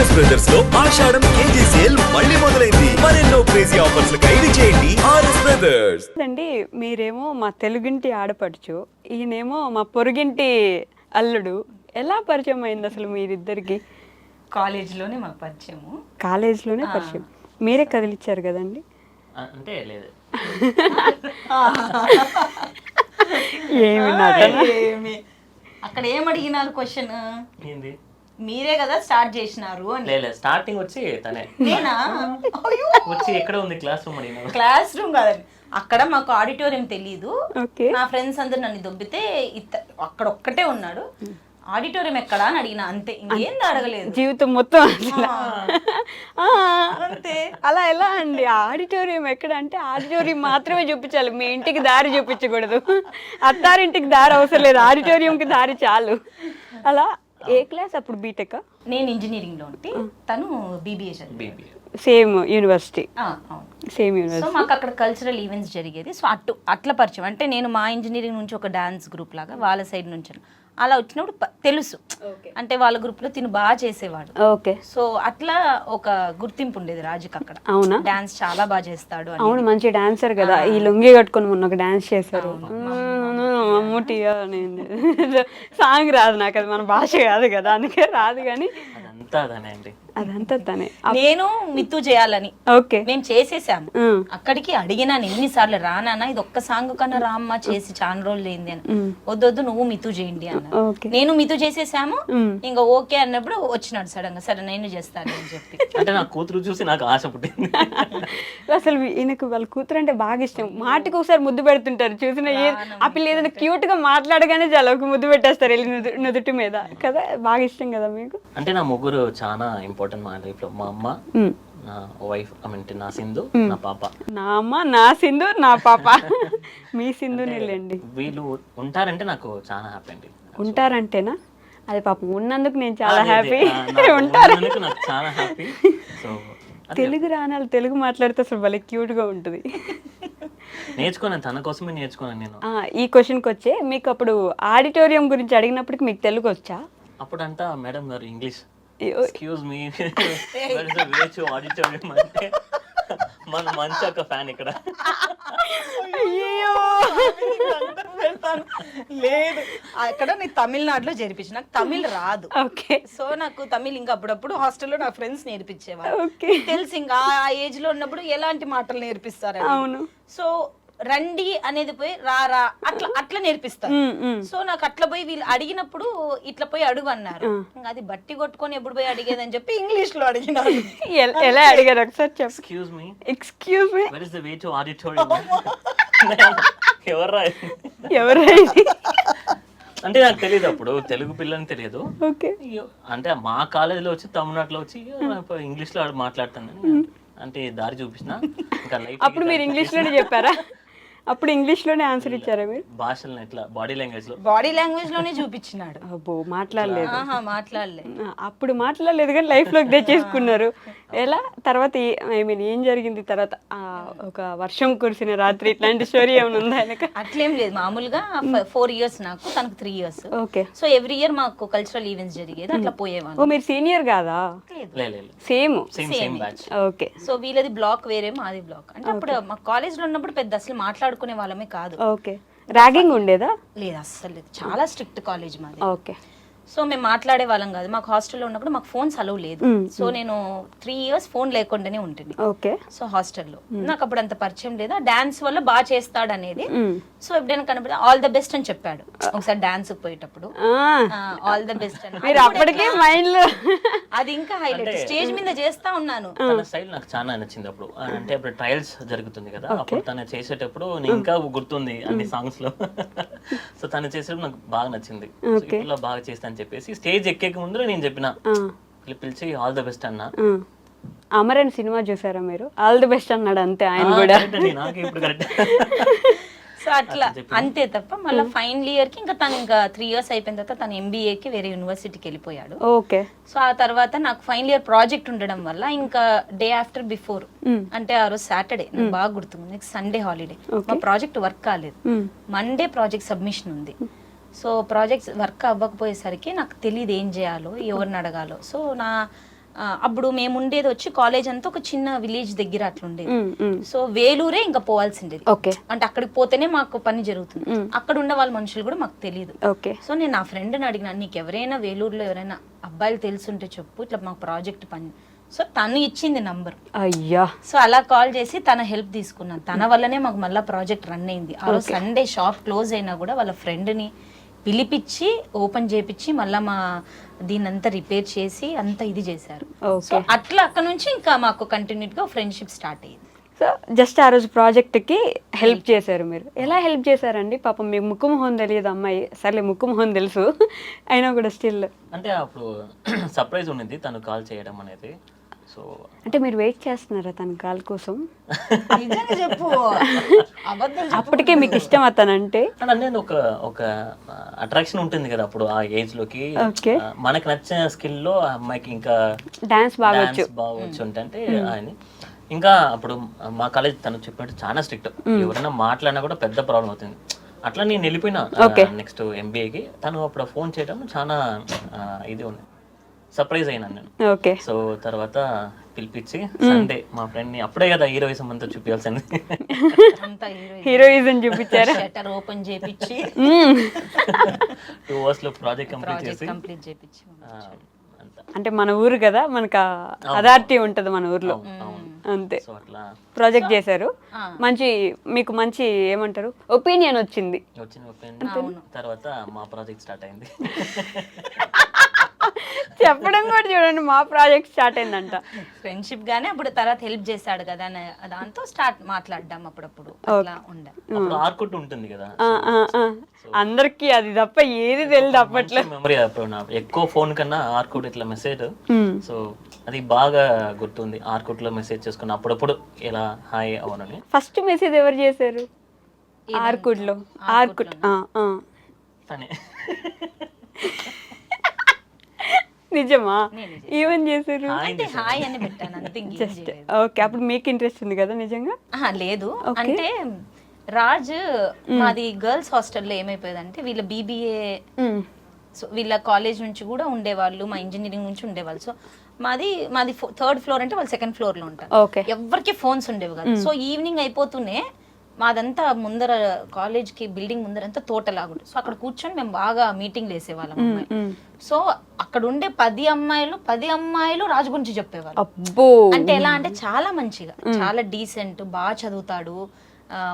RS brothers లో ఆషాఢం KG sale మళ్ళీ మొదలైంది. మరెన్నో క్రేజీ ఆఫర్స్ ఖైదీ చేయండి ఆర్ఎస్ బ్రదర్స్. అండి మీరేమో మా తెలుగింటి ఆడపడుచు, ఈయనేమో మా పొరుగింటి అల్లుడు. ఎలా పరిచయం అయింది అసలు మీరిద్దరికి? కాలేజ్లోనే మాకు పరిచయము. కాలేజ్లోనే పరిచయం. మీరే కదిలిచ్చారు కదండి? అంటే లేదు, ఏమి అక్కడ ఏమడిగినారు క్వశ్చన్? ఏంది మీరే కదా స్టార్ట్ చేసినారు అని. లేదు, స్టార్టింగ్ వచ్చి తనే నేనా? వచ్చి ఎక్కడ ఉంది క్లాస్ రూమ్ అడిగినా. క్లాస్ రూమ్ కాదండి, అక్కడ మాకు ఆడిటోరియం తెలీదు. ఓకే. నా ఫ్రెండ్స్ అందరు నన్ను దొబ్బితే అక్కడ ఒక్కటే ఉన్నాడు. ఆడిటోరియం ఎక్కడా అని అడిగిన, అంతే, ఇంకేంది అడగలేదు. జీవితం మొత్తం అంతే. అలా ఎలా అండి? ఆడిటోరియం ఎక్కడ అంటే ఆడిటోరియం మాత్రమే చూపించాలి, మీ ఇంటికి దారి చూపించకూడదు. అత్తారింటికి దారి అవసరం లేదు, ఆడిటోరియంకి దారి చాలు. అలా ఏ క్లాస్ అప్పుడు? బీటెక్? నేను ఇంజనీరింగ్ లో ఉంటే తను బీబీఏ చదివి. Same university. Same so university. మాకు అక్కడ కల్చరల్ ఈవెంట్స్ జరిగేది. సో అట్లా పరిచయం. అంటే నేను మా ఇంజనీరింగ్ నుంచి ఒక డాన్స్ గ్రూప్ లాగా, వాళ్ళ సైడ్ నుంచి అలా వచ్చినప్పుడు తెలుసు. అంటే వాళ్ళ గ్రూప్ లో తిను బాగా చేసేవాడు. ఓకే. సో అట్లా ఒక గుర్తింపు ఉండేది రాజుకి అక్కడ. అవునా? డాన్స్ చాలా బాగా చేస్తాడు అని. అవును, మంచి డాన్సర్ కదా. ఈ లుంగి కట్టుకొని మొన్న ఒక డాన్స్ చేశారు. మమ్ముటి సాంగ్ రాదు నాకు, అది మన భాష కాదు కదా, అందుకే రాదు. కానీ అదంతా అదనే అండి, అదంతా తనే. నేను మిత్తు చేయాలని ఓకే. మేము చేసేసాము. అక్కడికి అడిగినాను ఎన్నిసార్లు, రానా ఇది ఒక్క సాంగ్ కన్నా రామ్మ చేసి చాలా రోజులు అయింది అని. వద్దొద్దు నువ్వు మిత్తు చేయండి అన్న. నేను మిత్తు చేసేసాము. ఇంకా ఓకే అన్నప్పుడు వచ్చినాడు సడన్ గా, సరే నేను చేస్తాను అని చెప్పి. అంటే నా కూతురు చూసి నాకు ఆశ పుట్టింది. అసలు ఈయనకు వాళ్ళ కూతురు అంటే బాగా ఇష్టం. మాటికి ఒకసారి ముద్దు పెడుతుంటారు చూసిన. ఆ పిల్ల ఏదైనా క్యూట్ గా మాట్లాడగానే చాలా ఒక ముద్దు పెట్టేస్తారు వెళ్ళి నుదుటి మీద కదా. బాగా ఇష్టం కదా మీకు? అంటే నా ముగ్గురు చాలా ఇంపార్టెంట్ మా లైఫ్ లో. మా అమ్మ, నా వైఫ్, నా సింధు, నా పాప. నా అమ్మ, నా సింధు, నా పాప. మీ సింధు నీళ్ళండి. వీళ్ళు ఉంటారంటే నాకు చాలా హ్యాపీ అండి. ఉంటారంటేనా? అది పాపం ఉన్నందుకు నేను చాలా హ్యాపీ. ఉంటారు నాకు చాలా హ్యాపీ. సో తెలుగు రానాలు తెలుగు మాట్లాడితే అసలు భలే క్యూట్ గా ఉంటుంది. నేర్చుకున్నాను, తన కోసమే నేర్చుకున్నాను నేను. ఈ క్వశ్చన్కి వచ్చే, మీకు అప్పుడు ఆడిటోరియం గురించి అడిగినప్పటికి మీకు తెలుగు వచ్చా? అప్పుడంతా మేడం గారు ఇంగ్లీష్, ఎక్స్క్యూజ్ మీ ఆడిటోరియం అంటే మన మంచి ఒక ఫ్యాన్ ఇక్కడ. లేదు, అక్కడ నేను తమిళనాడులో జరిపించి, నాకు తమిళ్ రాదు. ఓకే. సో నాకు తమిళ్ ఇంకా అప్పుడప్పుడు హాస్టల్లో నా ఫ్రెండ్స్ నేర్పించేవారు. ఓకే. తెలుసు ఇంకా ఆ ఏజ్ లో ఉన్నప్పుడు ఎలాంటి మాటలు నేర్పిస్తారు. అవును. సో రండి అనేది పోయి రారా అట్లా అట్లా నేర్పిస్తారు. సో నాకు అట్లా పోయి వీళ్ళు అడిగినప్పుడు ఇట్లా పోయి అడుగు అన్నారు. ఇంకా అది బట్టి కొట్టుకొని ఎప్పుడు పోయి అడిగేదని చెప్పి ఇంగ్లీష్ లో అడిగినారు. ఎలా అడిగారు ఒకసారి చెప్పు. Excuse me, excuse me, where is the way to auditorium? ఎవరా అంటే నాకు తెలియదు, అప్పుడు తెలుగు పిల్లని తెలియదు. ఓకే. అంటే మా కాలేజీలో వచ్చి తమిళనాడులో వచ్చి ఇంగ్లీష్ లో మాట్లాడతాను అంటే దారి చూపించిన. ఇంకా లైఫ్ అప్పుడు మీరు ఇంగ్లీష్ లోనే చెప్పారా? అప్పుడు ఇంగ్లీష్ లోనే ఆన్సర్ ఇచ్చారా మీరు? భాషలను ఎట్లా బాడీ లాంగ్వేజ్ లోనే చూపించినాడు. అబ్బో, మాట్లాడలేదు. అప్పుడు మాట్లాడలేదు కానీ లైఫ్ లోకి తెచ్చేసుకున్నారు. ఎలా తర్వాత ఐ మీన్ ఏం జరిగింది తర్వాత? ఒక వర్షం కురిసిన రాత్రి ఇట్లాంటి స్టోరీ ఏమైనా ఉందా? అట్లేం లేదు, మామూలుగా 4 years నాకు, తనకు 3 years. Okay. So every year మాకు కల్చరల్ ఈవెంట్స్ జరిగేది, అట్లా పోయేవాళ్ళు. ఓ, మీరు సీనియర్ కాదా? Same batch. ఓకే. సో వీళ్ళది బ్లాక్ వేరే, మాది బ్లాక్. అంటే అప్పుడు మా కాలేజ్ లో ఉన్నప్పుడు పెద్ద అసలు మాట్లాడుకునే వాళ్ళమే కాదు. ఓకే. ర్యాగింగ్ ఉండేదా? లేదు, అస్సలు లేదు, చాలా స్ట్రిక్ట్ కాలేజ్ మాది. ఓకే. సో మేము మాట్లాడే వాళ్ళం కాదు. మాకు హాస్టల్లో ఉన్నప్పుడు మాకు ఫోన్స్ అలవ్ లేదు. సో నేను 3 years ఫోన్ లేకుండానే ఉంటుంది. ఓకే. సో హాస్టల్లో నాకు అప్పుడు అంత పరిచయం లేదు. డాన్స్ వల్ల బాగా చేస్తాడు అనేది. సో ఎప్పుడైనా కనపడి ఆల్ ద బెస్ట్ అని చెప్పాడు ఒకసారి డాన్స్ పోయేటప్పుడు. ఆల్ ద బెస్ట్ అని అప్పటికే మైండ్ లో అది ఇంకా హైలైట్. స్టేజ్ మీద చేస్తా ఉన్నాను. తన స్టైల్ నాకు చాలా నచ్చింది అప్పుడు. అంటే అప్పుడు ట్రయల్స్ జరుగుతుంది కదా, అప్పుడు తను చేసేటప్పుడు నేను ఇంకా గుర్తుంది అన్ని సాంగ్స్ లో. సో తను చేసేటప్పుడు నాకు బాగా నచ్చింది. ఇలా బాగా చేస్తాను చెప్పేసి స్టేజ్ ఎక్కే ముందు నేను చెప్పిన, పిలిచి ఆల్ ద బెస్ట్ అన్నా. అమరన్ సినిమా చూసారా మీరు? ఆల్ ది బెస్ట్ అన్నాడు అంతే ఆయన కూడా. సో అట్లా అంతే తప్ప మళ్ళీ ఫైనల్ ఇయర్ కి ఇంకా తను ఇంకా 3 years అయిపోయిన తర్వాత తను ఎంబీఏకి వేరే యూనివర్సిటీకి వెళ్ళిపోయాడు. ఓకే. సో ఆ తర్వాత నాకు ఫైనల్ ఇయర్ ప్రాజెక్ట్ ఉండడం వల్ల ఇంకా డే ఆఫ్టర్ బిఫోర్, అంటే ఆ రోజు సాటర్డే, నాకు బాగా గుర్తుంది, నెక్స్ట్ సండే హాలిడే. మా ప్రాజెక్ట్ వర్క్ కాలేదు, మండే ప్రాజెక్ట్ సబ్మిషన్ ఉంది. సో ప్రాజెక్ట్స్ వర్క్ అవ్వకపోయేసరికి నాకు తెలియదు ఏం చేయాలో, ఎవరిని అడగాలో. సో నా అప్పుడు మేము ఉండేది వచ్చి కాలేజ్ అంతా ఒక చిన్న విలేజ్ దగ్గర అట్లా ఉండేది. సో వేలూరే ఇంకా పోవాల్సిండేది. ఓకే. అంటే అక్కడికి పోతేనే మాకు పని జరుగుతుంది. అక్కడ ఉన్న వాళ్ళ మనుషులు కూడా మాకు తెలియదు. ఓకే. సో నేను నా ఫ్రెండ్ని అడిగినాను, నీకు ఎవరైనా వేలూరులో ఎవరైనా అబ్బాయిలు తెలుసుంటే చెప్పు, ఇట్లా మాకు ప్రాజెక్ట్ పని. సో తను ఇచ్చింది నంబర్. అయ్యా. సో అలా కాల్ చేసి తన హెల్ప్ తీసుకున్నాను. తన వల్లనే మాకు మళ్ళీ ప్రాజెక్ట్ రన్ అయింది. ఆ రోజు సండే షాప్ క్లోజ్ అయినా కూడా వాళ్ళ ఫ్రెండ్ని పిలిపించి ఓపెన్ చేపించి మళ్ళీ మా దీన్నంతా రిపేర్ చేసి అంతా ఇది చేశారు. సో అట్లా అక్కడ నుంచి ఇంకా మాకు కంటిన్యూగా ఫ్రెండ్షిప్ స్టార్ట్ అయ్యింది. సో జస్ట్ ఆ రోజు ప్రాజెక్ట్కి హెల్ప్ చేశారు మీరు. ఎలా హెల్ప్ చేశారండి? పాపం మీకు ముక్కు మొహం తెలియదు అమ్మాయి, సర్లే ముక్కు మొహం తెలుసు అయినా కూడా స్టిల్. అంటే అప్పుడు సర్ప్రైజ్ ఉండింది తను కాల్ చేయడం అనేది. సో అంటే మీరు వెయిట్ చేస్తున్నారా తన కాల్ కోసం? చెప్పు, అప్పటికే మీకు ఇష్టం అతనంటే? నేను ఒక అట్రాక్షన్ ఉంటుంది కదా అప్పుడు ఆ ఏజ్ లోకి. మనకి నచ్చిన స్కిల్ లో ఆ అమ్మాయికి ఇంకా డాన్స్ బాగా వచ్చు అంటే ఆయన ఇంకా అప్పుడు మా కాలేజ్ తను చెప్పినట్టు చాలా స్ట్రిక్ట్. ఎవరైనా మాట్లాడినా కూడా పెద్ద ప్రాబ్లం అవుతుంది. అట్లా నేను వెళ్ళిపోయినా నెక్స్ట్ ఎంబీఏకి. తను అప్పుడు ఫోన్ చేయడం చాలా ఇది ఉంది, సర్ప్రైజ్ అయినా నేను. సో తర్వాత పిలిపించి సండే మా ఫ్రెండ్ ని, అప్పుడే కదా హీరోయిజం అంతా చూపించాల్సింది, హీరోయిజం చూపించారు. షట్టర్ ఓపెన్ చేపించి 2 hours లో ప్రాజెక్ట్ కంప్లీట్ చేపించి. అంటే మన ఊరు కదా, మనకు అథారిటీ ఉంటది మన ఊర్లో, అంతే. ప్రాజెక్ట్ చేశారు, మీకు మంచి ఏమంటారు ఒపీనియన్ వచ్చింది. తర్వాత మా ప్రాజెక్ట్ స్టార్ట్ అయింది. చెప్పడం కూడా చూడండి, మా ప్రాజెక్ట్ స్టార్ట్ అయిందంట. ఫ్రెండ్షిప్ గానే అప్పుడు తర్వాత హెల్ప్ చేశాడు కదా, దాంతో స్టార్ట్ మాట్లాడడం అప్పుడప్పుడు అట్లా ఉండే. ఆర్కుట్ ఉంటుంది కదా, అందరికి అది తప్ప ఏది తెలియదు అప్పట్లో. మెమరీ ఎక్కువ ఫోన్ కన్నా ఆర్కుట్ ఇట్లా మెసేజ్. సో అది బాగా గుర్తుంది. ఆర్కుట్ లో మెసేజ్ చేసుకుని అప్పుడప్పుడు ఇలా హాయ్ అవనని. ఫస్ట్ మెసేజ్ ఎవరు చేశారు ఆర్కుట్ లో? ఆర్కుట్ తనే. నిజమా? ఏమని చేశారు? హాయ్ అని పెట్టాను అంతే. ఓకే. అప్పుడు మీకు ఇంట్రెస్ట్ ఉంది కదా నిజంగా? లేదు, అంటే రాజ్ మాది గర్ల్స్ హాస్టల్లో ఏమైపోయేదంటే వీళ్ళ బీబీఏ, సో వీళ్ళ కాలేజ్ నుంచి కూడా ఉండేవాళ్ళు, మా ఇంజనీరింగ్ నుంచి ఉండేవాళ్ళు. సో మాది 3rd floor అంటే వాళ్ళు 2nd floor లో ఉంటారు. ఎవరికి ఫోన్స్ ఉండేవి కదా. సో ఈవినింగ్ అయిపోతూనే మాదంతా ముందర కాలేజ్కి బిల్డింగ్ ముందర అంతా తోటలాగుంటుంది. సో అక్కడ కూర్చొని మేము బాగా మీటింగ్లు వేసేవాళ్ళం అమ్మాయి. సో అక్కడ ఉండే 10 అమ్మాయిలు రాజు గురించి చెప్పేవాళ్ళు. అంటే ఎలా అంటే చాలా మంచిగా, చాలా డీసెంట్, బాగా చదువుతాడు,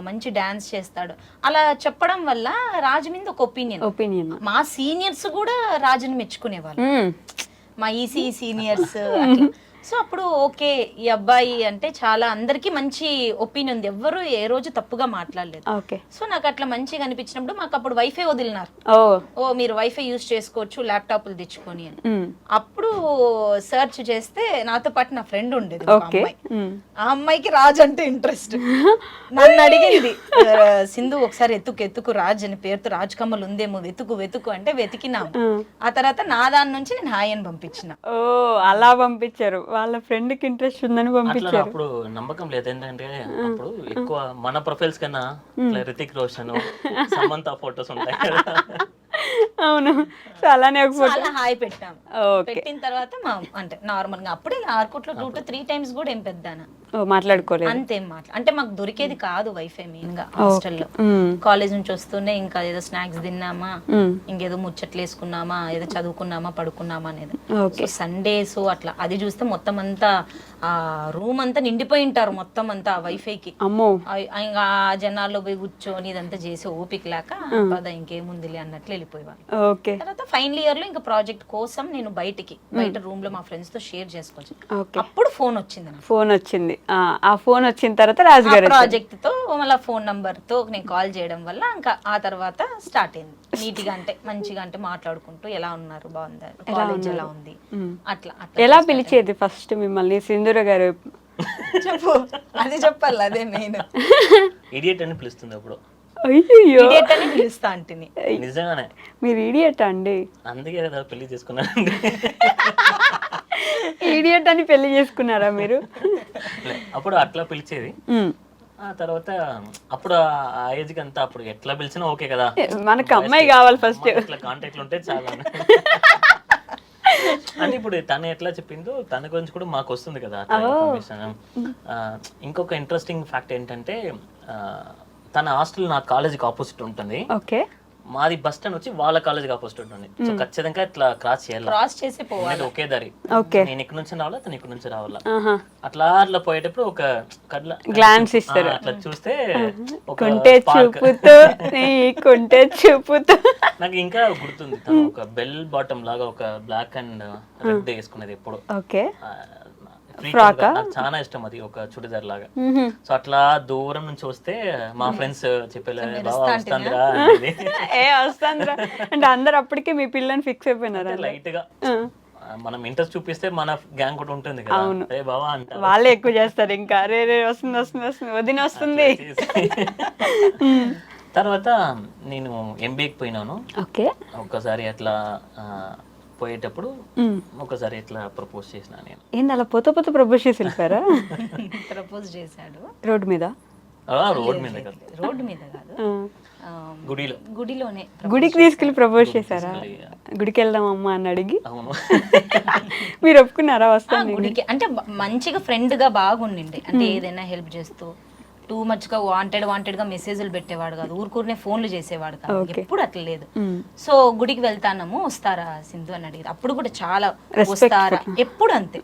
మంచి డాన్స్ చేస్తాడు. అలా చెప్పడం వల్ల రాజు మీద ఒక ఒపీనియన్. మా సీనియర్స్ కూడా రాజుని మెచ్చుకునేవాళ్ళు, మా ఈసీ సీనియర్స్. సో అప్పుడు ఓకే, ఈ అబ్బాయి అంటే చాలా అందరికి మంచి ఒపీనియన్ ఉంది, ఎవ్వరు ఏ రోజు తప్పుగా మాట్లాడలేదు. సో నాకు అట్లా మంచిగా అనిపించినప్పుడు మాకు అప్పుడు వైఫై వదిలినారు. మీరు వైఫై యూజ్ చేసుకోవచ్చు ల్యాప్టాప్లు తెచ్చుకొని అని. అప్పుడు సర్చ్ చేస్తే నాతో పాటు నా ఫ్రెండ్ ఉండేది, ఆ అమ్మాయికి రాజ్ అంటే ఇంట్రెస్ట్. నన్ను అడిగింది, సింధు ఒకసారి ఎత్తుకు రాజ్ అని పేరుతో రాజ్ కమల్ ఉందేమో వెతుకు అంటే వెతికినాము. ఆ తర్వాత నా దాని నుంచి నేను హాయ్ అని పంపించిన. అలా పంపించారు, వాళ్ళ ఫ్రెండ్ కి ఇంట్రెస్ట్ ఉందని పంపించారు. అప్పుడు నమ్మకం లేదు, ఏంటంటే అప్పుడు ఎక్కువ మన ప్రొఫైల్స్ కన్నా రితిక్ రోషన్, సమంత ఫోటోస్ ఉంటాయి కదా. అవును. సో అలానే ఒక ఫోటో హాయ్ పెట్టాము. పెట్టిన తర్వాత అంటే నార్మల్ గా అప్పుడే ఆర్కుట్ లో 2 to 3 times కూడా ఏం పెద్దానా మాట్లాడుకోలేదు, అంతేం అంటే మాకు దొరికేది కాదు వైఫై మెయిన్ గా హాస్టల్లో. కాలేజ్ నుంచి వస్తూనే ఇంకా ఏదో స్నాక్స్ తిన్నామా, ఇంకేదో ముచ్చట్లు వేసుకున్నామా, ఏదో చదువుకున్నామా, పడుకున్నామా అనేది. సండేస్ అట్లా అది చూస్తే మొత్తం అంతా ఆ రూమ్ అంతా నిండిపోయి ఉంటారు, మొత్తం అంతా వైఫైకి. ఇంకా జనాల్లో పోయి కూర్చొని ఇదంతా చేసి ఓపిక లేక పద ఇంకేముందిలే అన్నట్లు వెళ్ళిపోయేవాళ్ళు. తర్వాత ఫైనల్ ఇయర్ లో ఇంకా ప్రాజెక్ట్ కోసం నేను బయట రూమ్ లో మా ఫ్రెండ్స్ తో షేర్ చేసుకోవచ్చు. అప్పుడు ఫోన్ వచ్చింది. ఆ ఫోన్ వచ్చిన తర్వాత రాజు గారు ప్రాజెక్ట్ తో మళ్ళీ ఫోన్ నంబర్ తో నేను కాల్ చేయడం వల్ల ఇంకా ఆ తర్వాత స్టార్ట్ అయింది నీట్ గా, అంటే మంచిగా, అంటే మాట్లాడుకుంటూ ఎలా ఉన్నారు, బాగుందా, కాలేజ్ ఎలా ఉంది, అట్లా. ఎలా పిలిచేది ఫస్ట్ మిమ్మల్ని సింధూర గారు? చెప్పు, అది చెప్పాలి, అదే మెయిన్. ఇడియట్ అని పిలుస్తుంది అప్పుడు. ఇడియట్ అని పిలుస్తా అంటిని. నిజంగానే మీరు ఇడియట్ అండి? అందుకే కదా పెళ్లి చేసుకున్నానండి. ఇడియట్ అని పెళ్లి చేసుకున్నారా మీరు? అప్పుడు అట్లా పిలిచేది. ఆ తర్వాత అప్పుడు ఆ ఏజ్ కి అంతా అప్పుడు ఎట్లా పిలిచినా ఓకే కదా, మనకు అమ్మాయి కావాలి ఫస్ట్, ఇట్లా కాంటాక్ట్లు ఉంటే చాలా. అంటే ఇప్పుడు తను ఎట్లా చెప్పిందో తన గురించి కూడా మాకు వస్తుంది కదా అట్లా ఇన్ఫర్మేషన్. ఇంకొక ఇంట్రెస్టింగ్ ఫ్యాక్ట్ ఏంటంటే తన హాస్టల్ నా కాలేజీకి ఆపోజిట్ ఉంటుంది. ఓకే. మాది బస్ స్టాండ్ వచ్చి వాళ్ళ కాలేజీకి ఆపోజిట్ ఉంటుంది. సో ఖచ్చితంగా ఇట్లా క్రాస్ చేయాలి, క్రాస్ చేసి పోవాలి. ఒకే దారి. ఓకే. నేను ఇక్కడ నుంచి రావాలా, తను ఇక్కడ నుంచి రావాలా. ఆహా. అట్లా పోయేటప్పుడు ఒక గ్లాన్స్ ఇస్తారు. అట్లా చూస్తే ఒక కొంటే spark. చూపుతో నీ కొంటే చూపుతో. నాకు ఇంకా గుర్తుంది, తను ఒక బెల్ బాటమ్ లాగా ఒక బ్లాక్ అండ్ రెడ్ వేసుకునేది ఎప్పుడు. ఓకే. ఫ్రాక్ నాకు చాలా ఇష్టం అది, ఒక చుడిదార్ లాగా. సో అట్లా దూరం నుంచి వస్తే మా ఫ్రెండ్స్ చెప్పేలే బాబా వస్తుందిరా అనేది. ఏ వస్తుందిరా అంటే అందరు అప్పటికే మీ పిల్లని ఫిక్స్ అయిపోయినారా? లైట్ గా మనం ఇంట్రెస్ట్ చూపిస్తే మన గ్యాంగ్ కూడా ఉంటుంది కదా, ఏ బావా అంట. వాళ్ళే ఎక్కువ చేస్తారు ఇంకా, రే రే వస్తుంది వస్తుంది వస్తుంది వదిన వస్తుంది. తర్వాత నేను ఎంబీఏకి పోయినాను. ఓకే. ఒక్కసారి అట్లా పోయేటప్పుడు ఒకసారి ఇట్లా ప్రపోజ్ చేసిన నేను. ఏంది అలా పోత ప్రపోజ్ చేసి వెళ్ళిపోయారా? ప్రపోజ్ చేశాడు రోడ్ మీద? రోడ్ మీద కాదు, రోడ్డు మీద కాదు, గుడిలోనే. గుడికి తీసుకెళ్లి ప్రపోజ్ చేశారా? గుడికి వెళ్దాం అమ్మా అని అడిగి అవును. మీరు ఒప్పుకున్నారా? వస్తాను గుడికి అంటే మంచిగా ఫ్రెండ్ గా బాగుండిండి, అంటే ఏదైనా హెల్ప్ చేస్తూ టూ మచ్ గా వాంటెడ్ గా మెసేజ్లు పెట్టేవాడు కాదు, ఊరుకూరినే ఫోన్లు చేసేవాడు కాదు, ఎప్పుడు అట్లా లేదు. సో గుడికి వెళ్తానము, వస్తారా సింధు అని అడిగింది. అప్పుడు కూడా చాలా వస్తారా, ఎప్పుడు అంతే,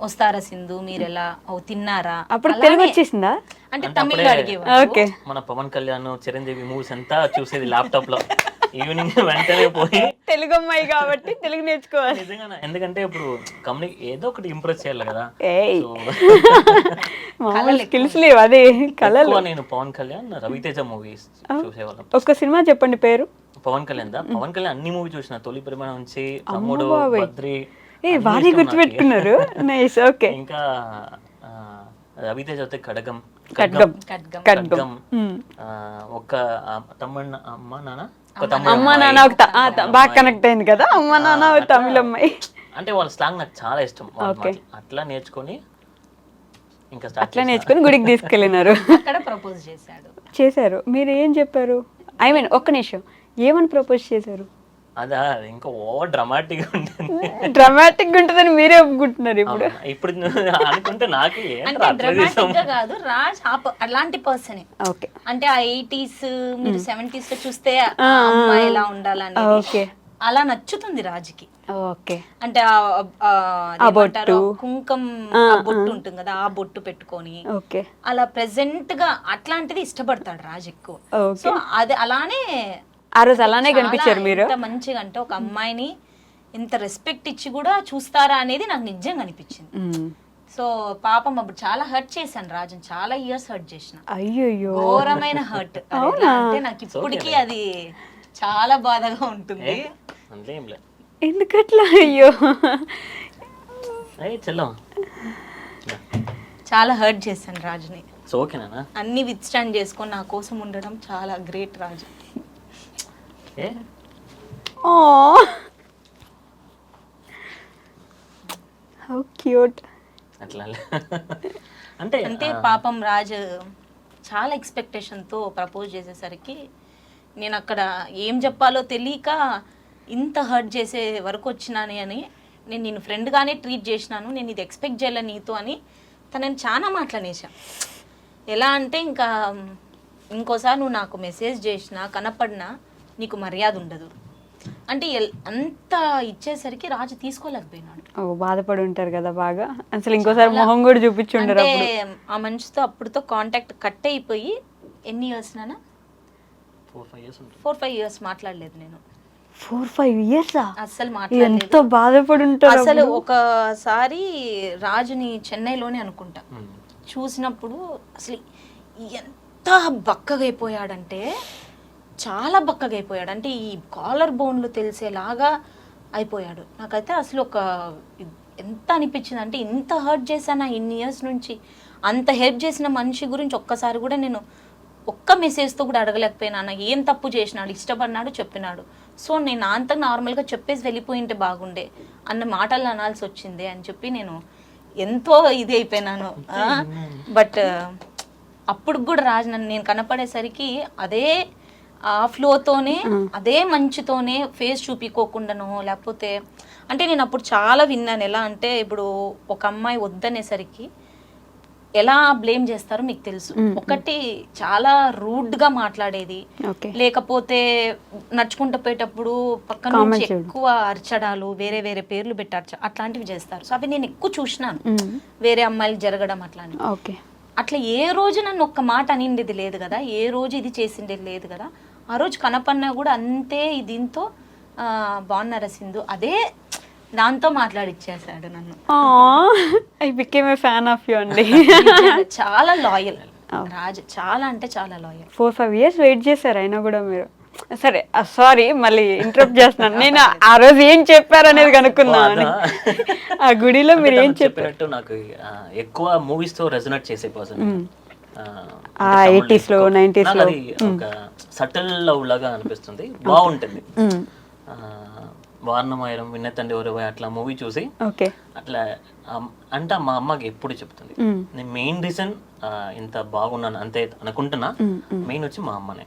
వస్తారా సింధు మీరు ఎలా తిన్నారా. అప్పుడు తెలుగు వచ్చేసిందా? అంటే తమిళ్ అడిగేవాడు. మన పవన్ కళ్యాణ్ చిరంజీవి మూవీస్ అంతా చూసేది ల్యాప్టాప్ లో. ఈవినింగ్ వెంటనే పోయి, తెలుగు అమ్మాయి కాబట్టి తెలుగు నేర్చుకోవాలి. నిజంగా, ఎందుకంటే ఇప్పుడు ఏదో ఒకటి ఇంప్రెస్ చేయాలి కదా. స్కిల్స్ లేవు, అదే కళలు. నేను పవన్ కళ్యాణ్ రవితేజ మూవీస్ చూసేవాళ్ళం. ఒక్క సినిమా చెప్పండి పేరు. పవన్ కళ్యాణ్ అన్ని మూవీ చూసిన, తొలి ప్రేమ నుంచి తమ్ముడు, బద్రి, వాణి గుర్తుపెట్టుకున్నారు. నైస్. ఓకే. ఇంకా రవితేజ అయితే ఖడ్గం, ఒక తమ్ముడు అమ్మ నాన్న, అమ్మ నాన్న బాగా కనెక్ట్ అయింది కదా, అమ్మ నాన్న తమిళ అమ్మాయి. అంటే వాళ్ళ స్లాంగ్ నాకు చాలా ఇష్టం. అట్లా నేర్చుకొని గుడికి తీసుకెళ్ళినారు. అక్కడ ప్రపోజ్ చేశారు. మీరు ఏం చెప్పారు? ఐ మీన్ ఒక్క నిమిషం, ఏమని ప్రపోజ్ చేశారు? అదా ఇంకా ఓవర్ డ్రామాటిక్ ఉంటుంది. డ్రామాటిక్ ఉంటుందని మీరే ఒప్పుకుంటున్నారు ఇప్పుడు. ఇప్పుడు అనుకుంటే నాకు కాదు, రాజ్ అలాంటి పర్సన్. ఓకే. అంటే ఆ 80s మీరు 70s లో చూస్తే అమ్మాయి ఎలా ఉండాలని అలా నచ్చుతుంది రాజుకి. ఓకే. అంటే కుంకం బొట్టు ఉంటుంది కదా, ఆ బొట్టు పెట్టుకొని అలా ప్రెసెంట్ గా అట్లాంటిది ఇష్టపడతాడు రాజు ఎక్కువ. సో అది అలానే ఆ రోజు అలానే కనిపించారు మీరు. మంచిగా అంటే ఒక అమ్మాయిని ఇంత రెస్పెక్ట్ ఇచ్చి కూడా చూస్తారా అనేది నాకు నిజంగా అనిపించింది. సో పాపం అప్పుడు చాలా హర్ట్ చేశాను రాజుని, చాలా ఇయర్స్ హర్ట్ చేసిన. అయ్యో, ఘోరమైన హర్ట్. అంటే నాకు ఇప్పటికీ అది చాలా బాధగా ఉంటుంది. ఎందుకట్లా? అయ్యో, చాలా హర్ట్ చేశాను రాజుని. ఓకేనా? అన్ని విత్ స్టాండ్ చేసుకొని నా కోసం ఉండడం చాలా గ్రేట్ రాజు. How cute. అట్లా అంటే పాపం రాజు చాలా ఎక్స్పెక్టేషన్తో ప్రపోజ్ చేసేసరికి నేను అక్కడ ఏం చెప్పాలో తెలియక ఇంత హర్ట్ చేసే వరకు వచ్చినాని అని, నేను నిన్ను ఫ్రెండ్గానే ట్రీట్ చేసినాను, నేను ఇది ఎక్స్పెక్ట్ చేయలే నీతో అని తనని చాలా మాట్లాడేసా. ఎలా అంటే ఇంకా ఇంకోసారి నువ్వు నాకు మెసేజ్ చేసినా కనపడినా నీకు మర్యాద ఉండదు అంటే అంత ఇచ్చేసరికి రాజు తీసుకోలేకపోయినాడు. బాధపడి ఉంటారు కదా బాగా, అసలు ఇంకోసారి మొహం కూడా చూపించుండరు. అంటే ఆ మనిషితో అప్పుడుతో కాంటాక్ట్ కట్ అయిపోయి ఎన్ని ఇయర్స్ నానా? 4-5 years మాట్లాడలేదు నేను. 4-5 years అసలు మాట్లాడలేదు. ఎంత బాధపడి ఉంటారు అసలు. ఒకసారి రాజుని చెన్నైలోనే అనుకుంటా చూసినప్పుడు అసలు ఎంత బక్కగా అయిపోయాడంటే, చాలా బక్కగా అయిపోయాడు. అంటే ఈ కాలర్ బోన్లు తెలిసేలాగా అయిపోయాడు. నాకైతే అసలు ఎంత అనిపించింది అంటే, ఇంత హర్ట్ చేశానా ఇన్ని ఇయర్స్ నుంచి, అంత హెల్ప్ చేసిన మనిషి గురించి ఒక్కసారి కూడా నేను ఒక్క మెసేజ్తో కూడా అడగలేకపోయినా. ఏం తప్పు చేసినాడు, ఇష్టపడినాడు, చెప్పినాడు. సో నేను అంత నార్మల్గా చెప్పేసి వెళ్ళిపోయింటే బాగుండే అన్న మాటలు అనాల్సి వచ్చింది అని చెప్పి నేను ఎంతో ఇది అయిపోయినాను. బట్ అప్పుడు కూడా రాజు నేను కనపడేసరికి అదే ఆ ఫ్లోతోనే అదే మంచితోనే ఫేస్ చూపించుకోకుండానో లేకపోతే అంటే నేను అప్పుడు చాలా విన్నాను. ఎలా అంటే ఇప్పుడు ఒక అమ్మాయి వద్దనేసరికి ఎలా బ్లేమ్ చేస్తారో మీకు తెలుసు. ఒకటి చాలా రూడ్ గా మాట్లాడేది, లేకపోతే నడుచుకుంటూ పోయేటప్పుడు పక్క నుంచి ఎక్కువ అరచడాలు, వేరే వేరే పేర్లు పెట్టి అట్లాంటివి చేస్తారు. సో అవి నేను ఎక్కువ చూసినాను వేరే అమ్మాయిలు జరగడం అట్లాంటివి. అట్లా ఏ రోజు నన్ను ఒక్క మాట అనిండేది లేదు కదా, ఏ రోజు ఇది చేసిండేది లేదు కదా. ఆ రోజు కనపన్నా కూడా అంతే దీంతో బాగున్నారా సింధు అదే దాంతో మాట్లాడిచ్చేసాడు నన్ను. I became a fan of you అండి. చాలా లాయల్ రాజు, చాలా అంటే చాలా లాయల్. 4-5 years వెయిట్ చేశారు అయినా కూడా మీరు. సరే సారీ మళ్ళీ ఇంటరప్ట్ చేస్తున్నాను. నేను ఆ రోజు ఏం చెప్పారు అనేది కనుక్కుందామని. ఆ గుడిలో మీరు ఏం చెప్పారు? నాకు ఎక్కువ మూవీస్ తో రెజొనేట్ చేసే పర్సన్. 80s లో 90s లో ఒక సటిల్ లవ్ లాగా అనిపిస్తుంది, బాగుంటుంది. వారణమాయరం, విన్నతండి ఎవరు అట్లా మూవీ చూసి అట్లా అంటే మా అమ్మకి ఎప్పుడు చెప్తుంది. నేను మెయిన్ రీజన్ ఇంత బాగున్నాను అంతే అనుకుంటున్నా, మెయిన్ వచ్చి మా అమ్మనే.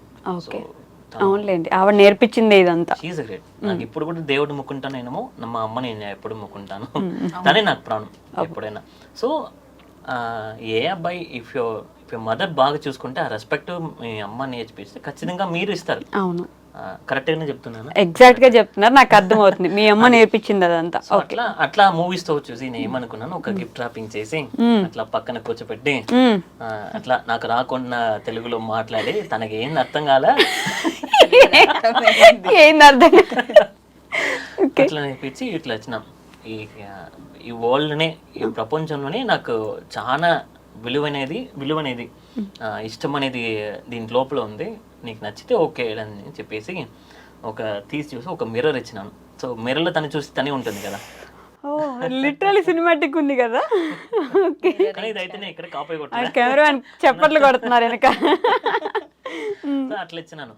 అవునులేండి, ఆవిడ నేర్పించింది ఇదంతా. She is great. నాకు ఇప్పుడు కూడా దేవుడు ముక్కుంటానేమో, మా అమ్మని నేను ఎప్పుడు ముక్కుంటాను. తనే నాకు ప్రాణం ఎప్పుడైనా. సో ఏ అబ్బాయి ఇఫ్ యువర్ మదర్ బాగా చూసుకుంటే ఆ రెస్పెక్ట్ మీ అమ్మ నేర్పిస్తే ఖచ్చితంగా మీరు ఇస్తారు. అవును, కరెక్ట్ గానే చెప్తున్నాను. ఎగ్జాక్ట్ గా చెప్తున్నారు, నాకు అర్థం అవుతుంది. మీ అమ్మ నేర్పించింది అదంతా. అట్లా మూవీస్ తో చూసి నేను ఏమనుకున్నాను, ఒక గిఫ్ట్ ర్యాపింగ్ చేసి అట్లా పక్కన కూర్చోపెట్టి అట్లా నాకు రాకుండా తెలుగులో మాట్లాడి తనకి ఏం అర్థం కాలే ఏంది అర్థం అట్లా నేర్పించి ఇట్లా వచ్చినాం. ఈ వరల్డ్ నే, ఈ ప్రపంచంలోనే నాకు చాలా విలువనేది ఇష్టం అనేది దీని లోపల ఉంది. నీకు నచ్చితే ఓకే అని చెప్పేసి ఒక చూసి ఒక మిర్రర్ ఇచ్చినాను. సో మిర్రర్ లో తను చూసి తనే ఉంటుంది కదా. లిటరల్లీ సినిమాటిక్ ఉంది కదా. ఇక్కడ కాపీ కొట్టాను, కెమెరామెన్ చప్పట్లు కొడుతున్నారు వెనక. అట్లా ఇచ్చినాను.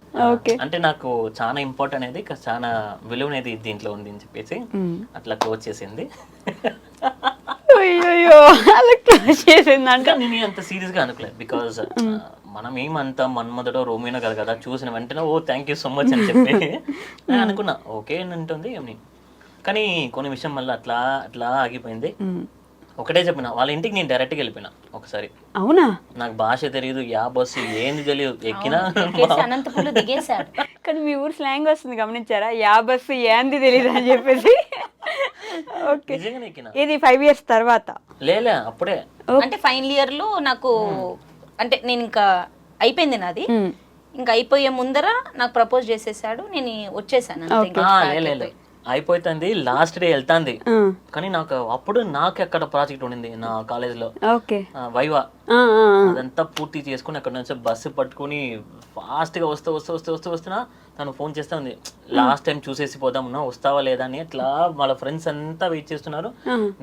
అంటే నాకు చాలా ఇంపార్టెంట్ అనేది, చాలా విలువ అనేది దీంట్లో ఉంది అని చెప్పేసి అట్లా క్లోజ్ చేసింది. అయ్యో అలా క్లోజ్ చేసింది అంటే నేను అంత సీరియస్ గా అనుకోలేదు. బికాస్ మనం ఏమంతా మన్మధుడో రోమినో కదా కదా చూసిన వెంటనే ఓ థ్యాంక్ యూ సో మచ్ అని చెప్పి నేను అనుకున్నా ఓకే అని ఉంటుంది అని. కానీ కొన్ని విషయం మళ్ళీ అట్లా అట్లా ఆగిపోయింది. ఒకటే చెప్పిన వాళ్ళ ఇంటికి నేను డైరెక్ట్ గా వెళ్ళిపోయినా ఒకసారి. అవునా? నాకు భాష తెలియదు, యా బస్సు ఏంది తెలియదు, ఎక్కినా అనంతపురంలో దిగేశాడు. కానీ మీ ఊరు స్లాంగ్ వస్తుంది గమనించారా, యా బస్సు ఏంది తెలియదు అని చెప్పేసి. ఓకే, ఇది 5 years తర్వాత? లేలే అప్పుడే, అంటే ఫైనల్ ఇయర్ లో నాకు అంటే నేను ఇంకా అయిపోయింది నాది, ఇంకా అయిపోయే ముందర నాకు ప్రపోజ్ చేసేసాడు, నేను వచ్చేసాను. అయిపోతుంది, లాస్ట్ డే వెళ్తాంది. కానీ నాకు అప్పుడు ఎక్కడ ప్రాజెక్ట్ ఉండింది నా కాలేజ్ లో, వైవా. అదంతా పూర్తి చేసుకుని అక్కడ నుంచి బస్సు పట్టుకుని ఫాస్ట్ గా వస్తున్నా తను ఫోన్ చేస్తా ఉంది, లాస్ట్ టైం చూసేసి పోదాం వస్తావా లేదా అని. అట్లా వాళ్ళ ఫ్రెండ్స్ అంతా వెయిట్ చేస్తున్నారు.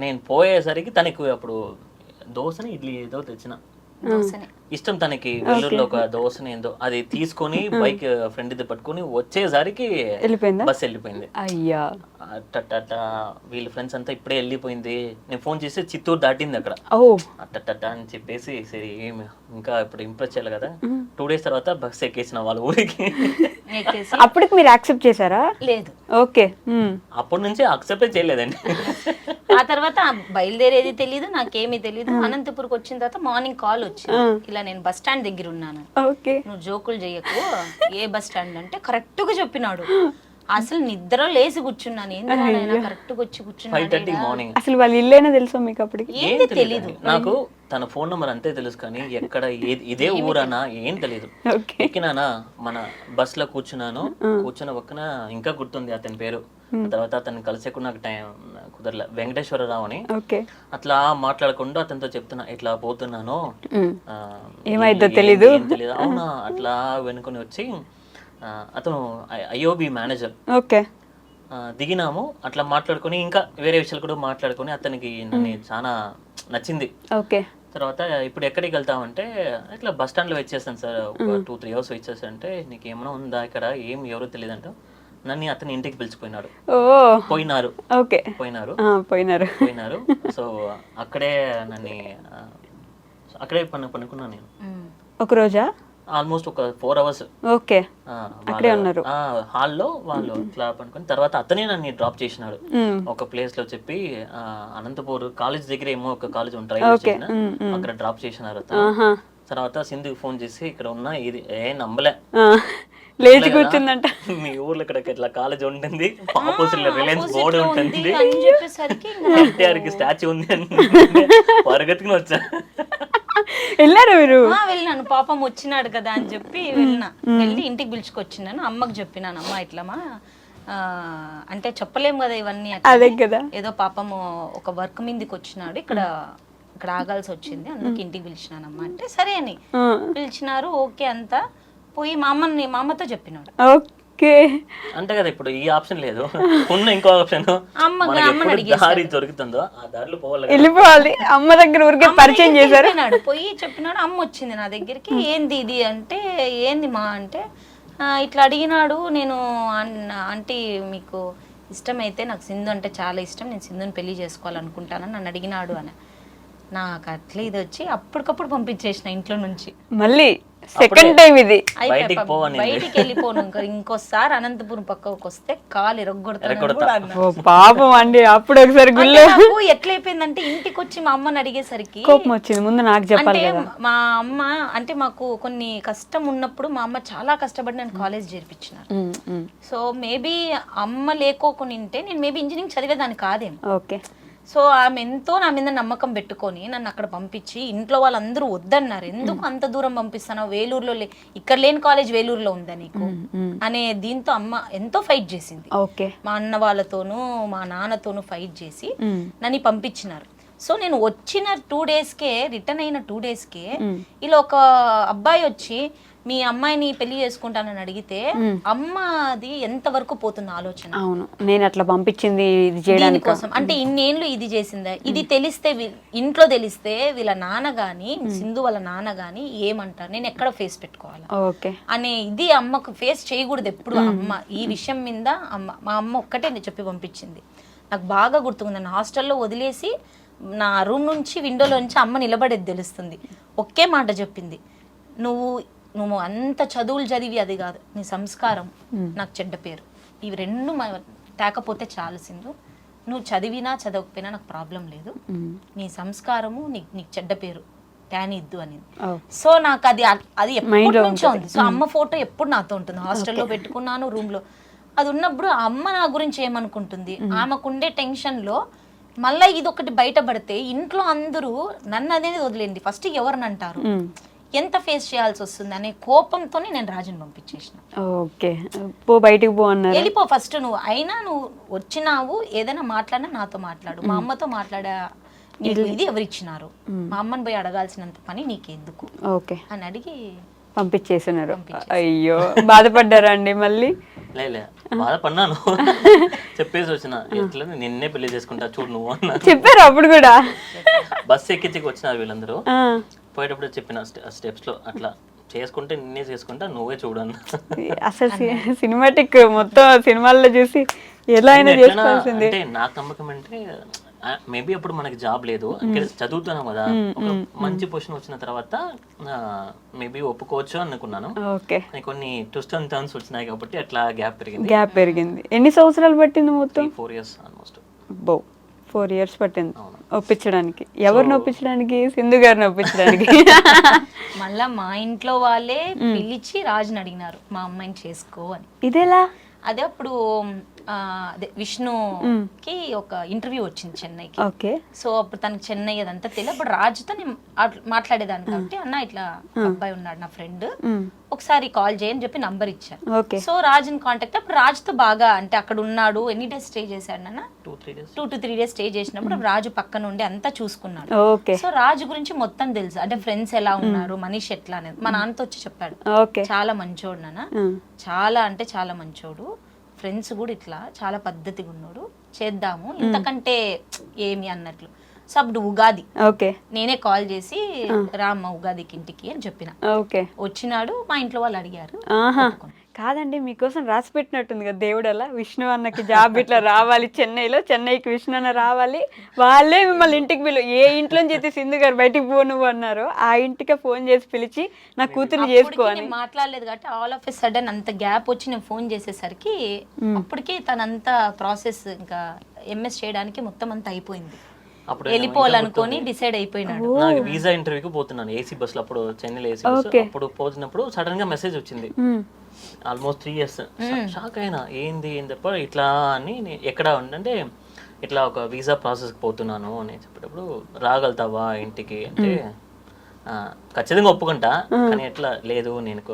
నేను పోయేసరికి తనకు అప్పుడు దోశని ఇడ్లీ ఏదో తెచ్చిన, ఇష్టం తనకి. వెల్లూరులో ఒక దోశని ఏందో అది తీసుకొని బైక్ ఫ్రెండ్ ఇది పట్టుకుని వచ్చేసరికి బస్ వెళ్ళిపోయింది. అయ్యా, అట్ట వీళ్ళ ఫ్రెండ్స్ అంతా ఇప్పుడే వెళ్ళిపోయింది. నేను ఫోన్ చేసి చిత్తూరు దాటింది అక్కడ. అట్ట అని చెప్పేసి సరే ఇంకా ఇప్పుడు ఇంప్రెస్ చేయాలి కదా. 2 days తర్వాత బస్ ఎక్కేసిన వాళ్ళ ఊరికి. అప్పటికి మీరు యాక్సెప్ట్ చేశారా? లేదు. ఓకే, అప్పటి నుంచి యాక్సెప్ట్ చేయలేదండి. ఆ తర్వాత బయలుదేరేది తెలీదు, నాకేమీ తెలీదు. అనంతపురికి వచ్చిన తర్వాత మార్నింగ్ కాల్ వచ్చింది, ఇలా నేను బస్ స్టాండ్ దగ్గర ఉన్నాను, నువ్వు జోకులు చెయ్యకు, ఏ బస్ స్టాండ్ అంటే కరెక్ట్ గా చెప్పినాడు. అసలు నిద్ర లేసి కూర్చున్నాను, ఏంటన్నా కరెక్ట్ గా వచ్చి కూర్చున్నాను. అసలు వాళ్ళ ఇల్లేనా తెలుసా మీకు అప్పటికి? ఏంది తెలీదు నాకు, తన ఫోన్ నెంబర్ అంతే తెలుసు కానీ ఎక్కడ ఇదే ఊరనా ఏం తెలీదు. ఎక్కినానా మన బస్ లో కూర్చున్న పక్కన ఇంకా గుర్తుంది అతని పేరు. తర్వాత అతను కలిసేకు నాకు టైం కుదరలే, వెంకటేశ్వరరావు అని. అట్లా మాట్లాడకుండా అతనితో చెప్తున్నా ఇట్లా పోతున్నాను, ఏమైందో తెలీదు. అవునా? అట్లా వెనుకొని వచ్చి అతను ఐఓబి మేనేజర్. దిగినాము, అట్లా మాట్లాడుకుని ఇంకా వేరే విషయాలు కూడా మాట్లాడుకుని అతనికి నన్ను చాలా నచ్చింది. తర్వాత ఇప్పుడు ఎక్కడికి వెళ్తామంటే ఇట్లా బస్ స్టాండ్ లో వచ్చేసాను సార్, ఒక 2-3 hours వచ్చేసానంటే నీకు ఏమైనా ఉందా ఇక్కడ, ఏం ఎవరో తెలియదు అంట. నన్ను అతని ఇంటికి పిలిచిపోయినాడు. పోయినారు. సో అక్కడే నన్ను పనుకున్నాను నేను. ఒక రోజా? ఆల్మోస్ట్ ఒక 4 hours ఓకే అక్కడే ఉన్నారు. హాల్లో వాళ్ళు ఇట్లా పనుకొని తర్వాత అతనే నన్ను డ్రాప్ చేసినాడు ఒక ప్లేస్ లో చెప్పి అనంతపూర్ కాలేజ్ దగ్గర ఏమో ఒక కాలేజ్ ఉంటాయి అక్కడ డ్రాప్ చేసినారు అతను. తర్వాత సింధుకి ఫోన్ చేసి ఇక్కడ ఉన్నా ఇది నమ్మలే లేచి కూర్చుందంట. మీ ఊర్లో ఇక్కడ ఇట్లా కాలేజ్ ఉంటుంది ఆపోజిట్ లో రిలయన్స్ బోర్డు ఉంటుంది అని చెప్పేసరికి ఎన్టీఆర్ కి స్టాచ్యూ ఉంది అని పరిగెత్తుకుని వచ్చా. వెళ్ళారు మీరు? వెళ్ళినాను, పాపం వచ్చినాడు కదా అని చెప్పి వెళ్ళి ఇంటికి పిలుచుకొచ్చినాను. అమ్మకి చెప్పినాను, అమ్మ ఇట్లమా అంటే చెప్పలేము కదా ఇవన్నీ, అదే కదా, ఏదో పాపము ఒక వర్క్ మీదకి వచ్చినాడు, ఇక్కడ ఆగాల్సి వచ్చింది, అందుకు ఇంటికి పిలిచినానమ్మా అంటే సరే అని పిలిచినారు. ఓకే అంతా పోయి మా అమ్మతో చెప్పినాడు. ఓకే అంటే కదా ఇప్పుడు ఈ ఆప్షన్ లేదు, ఉన్న ఇంకో ఆప్షన్ దారి దొరుకుతుందో ఆ దారిలో పోవాలి, వెళ్ళిపోవాలి. అమ్మ దగ్గర ఊరికే పరిచయం చేశారు. పోయి చెప్పినాడు. అమ్మ వచ్చింది నా దగ్గరికి, ఏంది ఇది అంటే ఏంది మా అంటే ఇట్లా అడిగినాడు. నేను ఆంటీ మీకు ఇష్టమైతే నాకు సింధు అంటే చాలా ఇష్టం, నేను సింధుని పెళ్లి చేసుకోవాలనుకుంటానని నన్ను అడిగినాడు అని. నాకు అట్లా ఇది వచ్చి అప్పటికప్పుడు పంపించేసిన ఇంట్లో నుంచి. మళ్ళీ సెకండ్ టైం ఇది బయటికి వెళ్ళిపోను, ఇంకోసారి అనంతపురం పక్కకు వస్తే కాలు ఎరగొడతాను. పాపం అండి. అప్పుడు ఒకసారి గుళ్ళో ఎట్లయిపోయిందంటే ఇంటికి వచ్చి మా అమ్మని అడిగేసరికి కోపం వచ్చింది. ముందు నాకు చెప్పాలి కదా. మా అమ్మ అంటే మాకు కొన్ని కష్టం ఉన్నప్పుడు మా అమ్మ చాలా కష్టపడి నన్ను కాలేజ్ చేర్పించినారు. సో మేబీ అమ్మ లేకోకుంటే నేను మేబీ ఇంజనీరింగ్ చదివేదాన్ని కాదేమో. ఓకే. సో ఆమె ఎంతో నా మీద నమ్మకం పెట్టుకొని నన్ను అక్కడ పంపించి ఇంట్లో వాళ్ళందరూ వద్దన్నారు. ఎందుకు అంత దూరం పంపిస్తానో, వేలూరులో ఇక్కడ లేని కాలేజ్ వేలూరులో ఉందా నీకు అనే దీంతో అమ్మ ఎంతో ఫైట్ చేసింది. మా అన్న వాళ్ళతోనూ మా నాన్నతోనూ ఫైట్ చేసి నన్ను పంపించినారు. సో నేను వచ్చిన 2 daysకే రిటర్న్ అయిన 2 daysకే ఇలా ఒక అబ్బాయి వచ్చి మీ అమ్మాయిని పెళ్లి చేసుకుంటానని అడిగితే అమ్మది ఎంత వరకు పోతుంది ఆలోచన. అవును, నేను అట్లా పంపించింది ఇది చేయడానికి కోసం అంటే ఇన్నేళ్ళు ఇది చేసిందా, ఇది తెలిస్తే ఇంట్లో తెలిస్తే వీళ్ళ నాన్న గాని సింధు వాళ్ళ నాన్న గాని ఏమంటారు, నేను ఎక్కడ ఫేస్ పెట్టుకోవాలి అనే ఇది అమ్మకు ఫేస్ చేయకూడదు ఎప్పుడు. అమ్మ ఈ విషయం మీద మా అమ్మ ఒక్కటే చెప్పి పంపించింది. నాకు బాగా గుర్తుంది, నన్ను హాస్టల్లో వదిలేసి నా రూమ్ నుంచి విండోలో నుంచి అమ్మ నిలబడేది తెలుస్తుంది. ఒకే మాట చెప్పింది, నువ్వు అంత చదువులు చదివి అది కాదు, నీ సంస్కారం నాకు చెడ్డ పేరు, ఇవి 2 తేకపోతే చాలు సింధు, నువ్వు చదివినా చదవకపోయినా నాకు ప్రాబ్లం లేదు, నీ సంస్కారము నీకు చెడ్డ పేరు తేనిద్దు అని. సో నాకు అది ఎప్పటి నుంచో ఉంది. సో అమ్మ ఫోటో ఎప్పుడు నాతో ఉంటుంది, హాస్టల్లో పెట్టుకున్నాను రూమ్ లో. అది ఉన్నప్పుడు అమ్మ నా గురించి ఏమనుకుంటుంది, ఆమెకుండే టెన్షన్ లో మళ్ళీ ఇది ఒకటి బయటపడితే ఇంట్లో అందరూ నన్ను అనేది వదిలేండి, ఫస్ట్ ఎవరిని అంటారు, ఎంత ఫేస్ చేయాల్సి వస్తుంది అనే కోపంతోనే నేను రాజుని పంపించేసిన. ఓకే, పో బయటికి పో అన్నారు. వెళ్ళిపో ఫస్ట్, నువ్వు అయినా నువ్వు వచ్చినావు ఏదైనా మాట్లాడినా నాతో మాట్లాడు, మా అమ్మతో మాట్లాడా నీకు ఇది ఎవరిచ్చినారు, మా అమ్మని పోయి అడగాల్సినంత పని నీకెందుకు అని అడిగి పంపించేస్తున్నారు. అయ్యో, బాధపడ్డారా అండి? మళ్ళీ లే బాధపడ్డాను, చెప్పేసి వచ్చిన ఎట్లా నిన్నే పెళ్లి చేసుకుంటా చూడు నువ్వు అన్న చెప్పారు. అప్పుడు కూడా బస్సు ఎక్కించి వచ్చినారు వీళ్ళందరూ. పోయేటప్పుడు చెప్పిన స్టెప్స్ లో అట్లా చేసుకుంటే నిన్నే చేసుకుంటా నువ్వే చూడన్న. అసలు సినిమాటిక్ మొత్తం సినిమాల్లో చూసి ఎలా అయినా చేసుకోవాల్సింది. అంటే నాకు నమ్మకం అంటే మేబీ అప్పుడు మనకి జాబ్ లేదు, చదువుతున్నాం కదా, ఒక మంచి పొజిషన్ వచ్చిన తర్వాత మేబీ ఒప్పుకోవచ్చు అనుకున్నాను. కొన్ని ట్విస్ట్ అండ్ టర్న్స్ వచ్చినాయి కాబట్టి అట్లా గ్యాప్ పెరిగింది. ఎన్ని సంవత్సరాలు పట్టింది? మొత్తం 4 years ఆల్మోస్ట్. 4 years పట్టింది ఒప్పించడానికి. ఎవరిని ఒప్పించడానికి? సింధు గారిని ఒప్పించడానికి. మళ్ళా మా ఇంట్లో వాళ్ళే పిలిచి రాజుని అడిగినారు మా అమ్మాయిని చేసుకో అని. ఇదేలా? అదే అప్పుడు అదే విష్ణుకి ఒక ఇంటర్వ్యూ వచ్చింది చెన్నైకి. సో అప్పుడు తనకి చెన్నై అదంతా తెలియదు. అప్పుడు రాజుతో నేను మాట్లాడేదాన్ని కాబట్టి అన్న ఇట్లా అబ్బాయి ఉన్నాడు నా ఫ్రెండ్, ఒకసారి కాల్ చేయని చెప్పి నంబర్ ఇచ్చాను. సో రాజుని కాంటాక్ట్ అప్పుడు రాజుతో బాగా అంటే అక్కడ ఉన్నాడు. ఎన్ని డేస్ స్టే చేశాడు నాన్న? 2 to 3 days స్టే చేసినప్పుడు రాజు పక్కన ఉండి అంతా చూసుకున్నాడు. సో రాజు గురించి మొత్తం తెలుసు, అంటే ఫ్రెండ్స్ ఎలా ఉన్నారు, మనీష్ ఎట్లా అనేది మా నాన్నతో వచ్చి చెప్పాడు. చాలా మంచోడు నాన్న, చాలా అంటే చాలా మంచోడు, ఫ్రెండ్స్ కూడా ఇట్లా చాలా పద్ధతిగా ఉన్నాడు, చేద్దాము ఇంతకంటే ఏమి అన్నట్లు. సో అప్పుడు ఉగాది నేనే కాల్ చేసి రామ్మ ఉగాదికి ఇంటికి అని చెప్పిన. వచ్చినాడు, మా ఇంట్లో వాళ్ళు అడిగారు. కాదండి మీకోసం రాసి పెట్టినట్టుంది కదా దేవుడు అలా విష్ణు అన్నకి జాబ్ ఇట్లా రావాలి చెన్నైకి విష్ణు అన్న రావాలి, వాళ్ళే మిమ్మల్ని ఇంటికి ఏ ఇంట్లోంచి అయితే సింధు గారు బయటికి పో నువ్వు అన్నారో ఆ ఇంటికే ఫోన్ చేసి పిలిచి నా కూతుర్ని చేసుకో అని. నేను మాట్లాడలేదు కాబట్టి ఆల్ ఆఫ్ ఎ సడన్ అంత గ్యాప్ వచ్చి నేను ఫోన్ చేసేసరికి అప్పటికే తనంతా ప్రాసెస్ ఇంకా ఎంఎస్ చేయడానికి మొత్తం అంతా అయిపోయింది, అప్పుడు వెళ్ళిపోవాలనుకొని డిసైడ్ అయిపోయినాడు. నాకు వీసా ఇంటర్వ్యూకి పోతున్నాను ఏసీ బస్ లో, అప్పుడు చెన్నైలో ఏసీ బస్. అప్పుడు పోతున్నప్పుడు సడన్ గా మెసేజ్ వచ్చింది, ఆల్మోస్ట్ 3 years. షాక్ అయినా, ఏంది ఏం చెప్ప ఇట్లా అని. ఎక్కడ అంటే ఇట్లా ఒక వీసా ప్రాసెస్కి పోతున్నాను అని చెప్పేటప్పుడు, రాగలుగుతావా ఇంటికి అంటే ఖచ్చితంగా ఒప్పుకుంటా, కానీ ఎట్లా లేదు నేను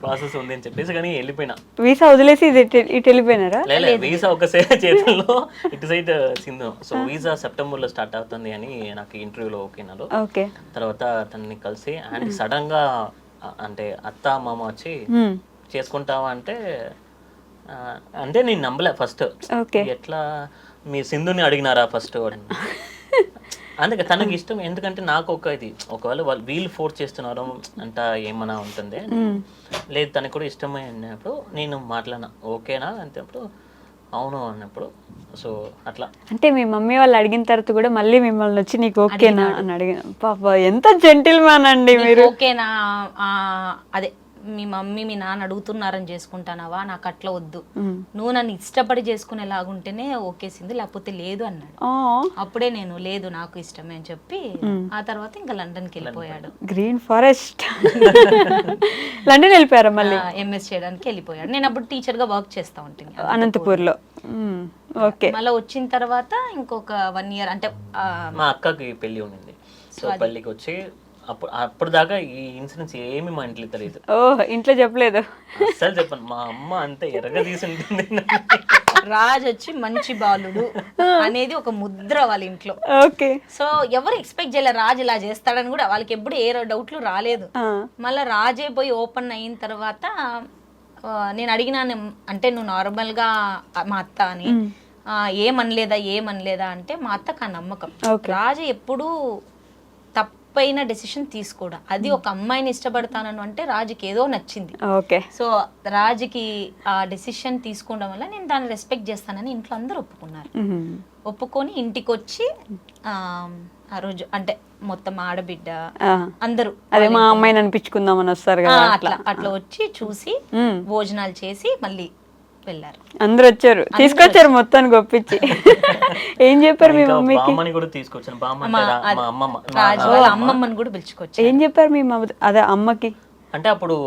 ప్రాసెస్ ఉంది అని చెప్పేసి కానీ వెళ్ళిపోయినా. వీసా వదిలేసి ఇటు వెళ్ళిపోయినారా? లేదు, వీసా ఒక చేతుల్లో ఇటు side Sindhu. So visa September లో స్టార్ట్ అవుతుంది అని నాకు ఇంటర్వ్యూలో ఓకేనారు. తర్వాత తనని కలిసి అండ్ సడన్ గా అంటే అత్త మామ వచ్చి చేసుకుంటావా అంటే అంటే నేను నమ్మలే ఫస్ట్. ఎట్లా మీ సింధుని అడిగినారా ఫస్ట్ అందుకే తనకి ఇష్టం. ఎందుకంటే నాకు ఒక ఇది, ఒకవేళ వీళ్ళు ఫోర్స్ చేస్తున్నారు అంట ఏమన్నా ఉంటుంది, లేదు తనకు కూడా ఇష్టమే అన్నప్పుడు నేను మాట్లాడినా ఓకేనా అంటప్పుడు అవును అన్నప్పుడు. సో అట్లా అంటే మీ మమ్మీ వాళ్ళు అడిగిన తర్వాత కూడా మళ్ళీ మిమ్మల్ని వచ్చి నీకు ఓకేనా అని అడిగిన. పాప ఎంత జెంటిల్ మ్యాన్ అండి మీరు. ఓకేనా అదే మీ మమ్మీ మీ నాన్న అడుగుతున్నారని చేసుకుంటానావా, నాకు అట్లా వద్దు, నువ్వు నన్ను ఇష్టపడి చేసుకునేలాగుంటేనే ఓకేసింది, లేకపోతే లేదు అన్నాడు. అప్పుడే నేను లేదు నాకు ఇష్టమే అని చెప్పి ఆ తర్వాత ఇంకా లండన్కి వెళ్ళిపోయాడు. గ్రీన్ ఫారెస్ట్ లండన్ వెళ్ళిపోయారా మళ్ళీ? ఎంఎస్ చేయడానికి వెళ్ళిపోయాడు. నేను అప్పుడు టీచర్ గా వర్క్ చేస్తా ఉంటాను అనంతపూర్లో. ఓకే. మళ్ళీ వచ్చిన తర్వాత ఇంకొక 1 year అంటే మా అక్కకి పెళ్లి ఉండింది. సో పెళ్లికి వచ్చి అప్పుడు దాకా ఈ ఇన్సిడెంట్స్ ఏమి మా ఇంట్లో తెలియదు. ఇంట్లో చెప్పలేదు అసలు చెప్పండి. మా అమ్మ అంతే ఎర్రగా తీసుంటుంది. రాజ్ వచ్చి మంచి బాలుడు అనేది ఒక ముద్ర వాళ్ళ ఇంట్లో. ఓకే. సో ఎవరు ఎక్స్పెక్ట్ చేయలేరు రాజ్ ఇలా చేస్తాడని కూడా, వాళ్ళకి ఎప్పుడు ఏ డౌట్లు రాలేదు. మళ్ళీ రాజే పోయి ఓపెన్ అయిన తర్వాత నేను అడిగినాను, అంటే నువ్వు నార్మల్ గా మా అత్త అని ఏమనలేదా అంటే మా అత్తకు ఆ నమ్మకం. రాజు ఎప్పుడు తప్పైన డెసిషన్ తీసుకోవడం, అది ఒక అమ్మాయిని ఇష్టపడతానను అంటే రాజుకి ఏదో నచ్చింది. సో రాజుకి ఆ డెసిషన్ తీసుకోవడం వల్ల నేను దాన్ని రెస్పెక్ట్ చేస్తానని ఇంట్లో అందరూ ఒప్పుకున్నారు. ఒప్పుకొని ఇంటికి వచ్చి ఆ రోజు అంటే మొత్తం ఆడబిడ్డ అందరూ అదే మా అమ్మాయిని అనిపించుకుందామని వస్తారు కదా, అట్లా వచ్చి చూసి భోజనాలు చేసి మళ్ళీ వెళ్ళారు. అందరూ వచ్చారు, తీసుకొచ్చారు మొత్తానికి ఒప్పించి. ఏం చెప్పారు మీ మమ్మీకి? అమ్మమ్మని కూడా పిలుచుకొచ్చారు. ఏం చెప్పారు మీ అదే అమ్మకి? అంటే అప్పుడు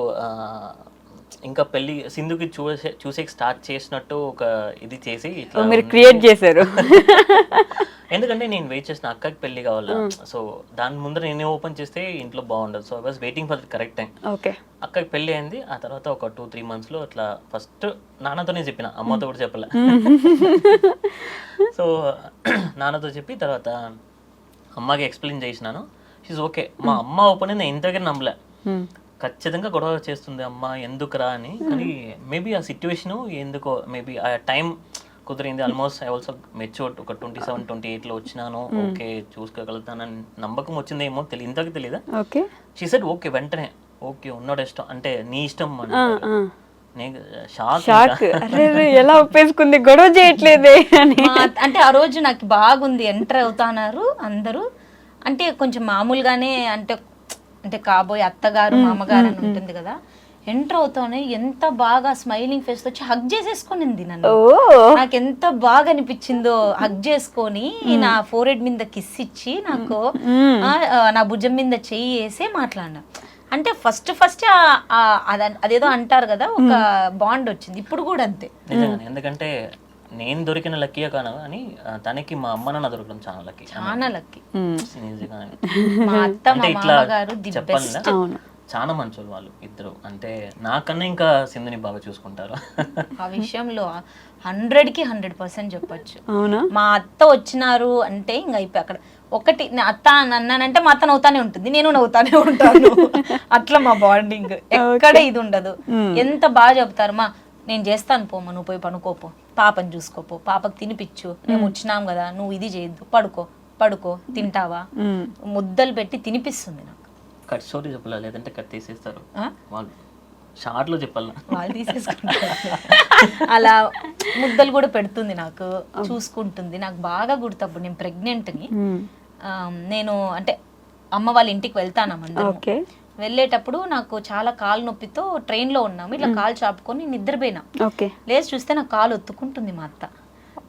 ఇంకా పెళ్లి సింధుకి చూసే స్టార్ట్ చేసినట్టు ఒక ఇది చేసి మీరు క్రియేట్ చేశారు. ఎందుకంటే నేను వెయిట్ చేసిన అక్కకి పెళ్లి కావాలా. సో దాని ముందర నేనే ఓపెన్ చేస్తే ఇంట్లో బాగుండదు. So I was waiting for the correct time. అక్కకి పెళ్లి అయింది. ఆ తర్వాత ఒక 2-3 months లో అట్లా ఫస్ట్ నాన్నతోనే చెప్పిన, అమ్మతో కూడా చెప్పలే. సో నాన్నతో చెప్పి తర్వాత అమ్మకి ఎక్స్ప్లెయిన్ చేసినాను. She's okay. మా అమ్మ ఓపెన్ నేను ఇంతగా నమ్మలే, ఖచ్చితంగా గొడవ చేస్తుంది అమ్మ ఎందుకురా అని. కానీ మేబీ ఆ సిచ్యువేషన్ ఎందుకో మేబీ ఆ టైం కుదిరింది. Almost I also matured. ఒక 27-28 వచ్చినాను. ఓకే చూసుకోగలుగుతానని నమ్మకం వచ్చిందేమో ఇంతకు తెలీదా. షీ సెడ్ ఓకే వెంటనే ఓకే ఉన్నాడు ఇష్టం అంటే నీ ఇష్టం అని. షాక్, ఎలా ఒప్పేసుకుంది, గొడవ చేయట్లేదే అని. అంటే ఆ రోజు నాకు బాగుంది, ఎంటర్ అవుతున్నారు అందరూ. అంటే కొంచెం మామూలుగానే అంటే కాబోయే అత్తగారు మామగారు అని ఉంటుంది కదా, ఎంటర్ అవుతానే ఎంత బాగా స్మైలింగ్ ఫేస్ వచ్చి హగ్ చేసేసుకునింది నన్ను. నాకు ఎంత బాగా అనిపించిందో, హగ్ చేసుకొని నా ఫోరెడ్ మీద కిస్ ఇచ్చి నాకు నా భుజం మీద చెయ్యి వేసే మాట్లాడినా. అంటే ఫస్ట్ అదేదో అంటారు కదా, ఒక బాండ్ వచ్చింది. ఇప్పుడు కూడా అంతే. ఎందుకంటే నేను దొరికిన లక్కీయే కాను అని తనకి మా అమ్మ నాన్న దొరకడం చాలా లక్కీ. మా అత్త మా మామగారు చెప్పాలి చాలా మంచోళ్ళు వాళ్ళు ఇద్దరు. అంటే నాకన్నా ఇంకా సింధుని బాగా చూసుకుంటారు. ఆ విషయంలో 100కి 100% చెప్పొచ్చు. మా అత్త వచ్చినారు అంటే ఇంక అయిపోయి అక్కడ ఒకటి అత్త అన్నానంటే మా అత్త నవ్వుతానే ఉంటుంది, నేను నవ్వుతానే ఉంటాను. అట్లా మా బాండింగ్ ఎక్కడ ఇది ఉండదు. ఎంత బాగా చెప్తారు, మా నేను చేస్తాను పోమ్మా, నువ్వు పోయి పనుకోపో, పాపని చూసుకోపో, పాపకు తినిపించు, మేము వచ్చినాం కదా, నువ్వు ఇది చేయొద్దు, పడుకో తింటావా, ముద్దలు పెట్టి తినిపిస్తుంది నాకు. కట్ స్టోరీ చెప్పాలా లేదంటే కట్ తీసేస్తారు ఆ? వాళ్ళు షార్ట్ లో చెప్పాలా వాళ్ళు తీసేసుకుంటారు. అలా ముద్దలు కూడా పెడుతుంది నాకు, చూసుకుంటుంది. నాకు బాగా గుర్తప్పుడు నేను ప్రెగ్నెంట్ని, నేను అంటే అమ్మ వాళ్ళ ఇంటికి వెళ్తాను. ఓకే. వెళ్ళేటప్పుడు నాకు చాలా కాలు నొప్పితో ట్రైన్లో ఉన్నాము, ఇట్లా కాలు చాపుకొని నిద్రపోయినా. ఓకే. లేచి చూస్తే నాకు కాలు ఒత్తుకుంటుంది మా అత్త.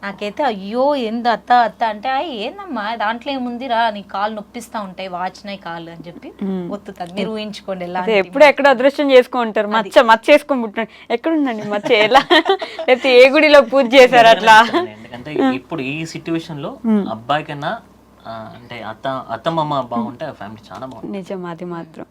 నాకైతే అయ్యో ఏంది అత్త అత్త అంటే, ఏందమ్మా దాంట్లో ఏముందిరా, నీ కాలు నొప్పిస్తా ఉంటాయి, వాచినాయి కాళ్ళు అని చెప్పి ఒత్తుతాను. మీరు ఊహించుకోండి ఎలా. ఎప్పుడు ఎక్కడ అదృష్టం చేసుకుంటారు, మచ్చ చేసుకొని పుట్టినాడు. ఎక్కడుందండి మచ్చ, ఎలా లేకపోతే ఏ గుడిలో పూజ చేశారు అట్లా? ఎందుకంటే ఇప్పుడు ఈ సిచ్యువేషన్ లో అబ్బాయి కన్నా అంటే అత్తమ్మ బాగుంటే ఆ ఫ్యామిలీ చాలా బాగుంటుంది. నిజం, అది మాత్రం